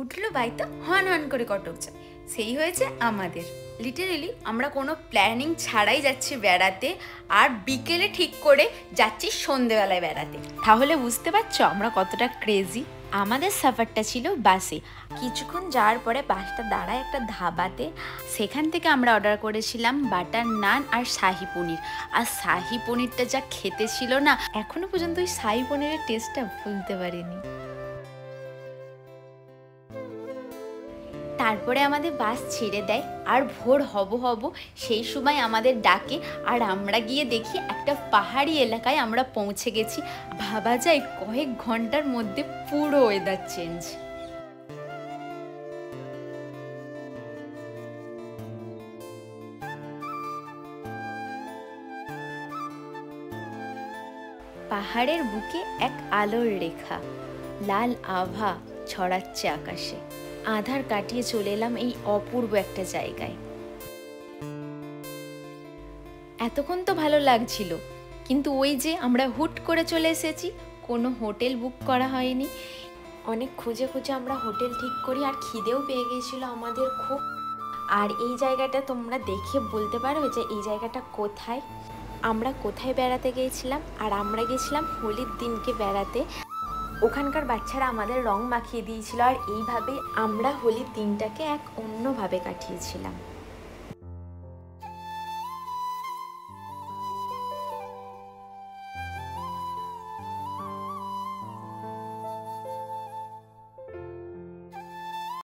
উঠলো বাইতো হন হন করে কটক যায়, সেই হয়েছে আমাদের। লিটারেলি আমরা কোনো প্ল্যানিং ছাড়াই যাচ্ছি বেড়াতে, আর বিকেলে ঠিক করে যাচ্ছি সন্ধেবেলায় বেড়াতে। তাহলে বুঝতে পারছো আমরা কতটা ক্রেজি। আমাদের সাফারটা ছিল বাসে। কিছুক্ষণ যাওয়ার পরে বাসটা দাঁড়ায় একটা ধাবাতে, সেখান থেকে আমরা অর্ডার করেছিলাম বাটার নান আর শাহি পনির। আর শাহি পনিরটা যা খেতে ছিল না, এখনো পর্যন্ত ওই শাহি পনিরের টেস্টটা ভুলতে পারিনি। তারপরে আমাদের বাস ছেড়ে দেয়, আর ভোর হব সেই সময় আমাদের ডাকে, আর আমরা গিয়ে দেখি একটা পাহাড়ি এলাকায় আমরা পৌঁছে গেছি। ভাবা যায় কয়েক ঘন্টার মধ্যে পুরো ওয়েদার চেঞ্জ। পাহাড়ের বুকে এক আলোর রেখা, লাল আভা ছড়াচ্ছে আকাশে। আধার কাটিয়ে চলে এলাম এই অপূর্ব একটা জায়গায়। এতক্ষণ তো ভালো লাগছিল, কিন্তু ওই যে আমরা হুট করে চলে এসেছি, কোনো হোটেল বুক করা হয়নি। অনেক খুঁজে খুঁজে আমরা হোটেল ঠিক করি, আর খিদেও পেয়ে গিয়েছিল আমাদের খুব। আর এই জায়গাটা তোমরা দেখে বলতে পারবে যে এই জায়গাটা কোথায়, আমরা কোথায় বেড়াতে গিয়েছিলাম। আর আমরা গেছিলাম হোলির দিনকে বেড়াতে। ওখানকার বাচ্চারা আমাদের রং মাখিয়ে দিয়েছিল, আর এইভাবে আমরা হোলির দিনটাকে এক অন্যভাবে কাটিয়েছিলাম।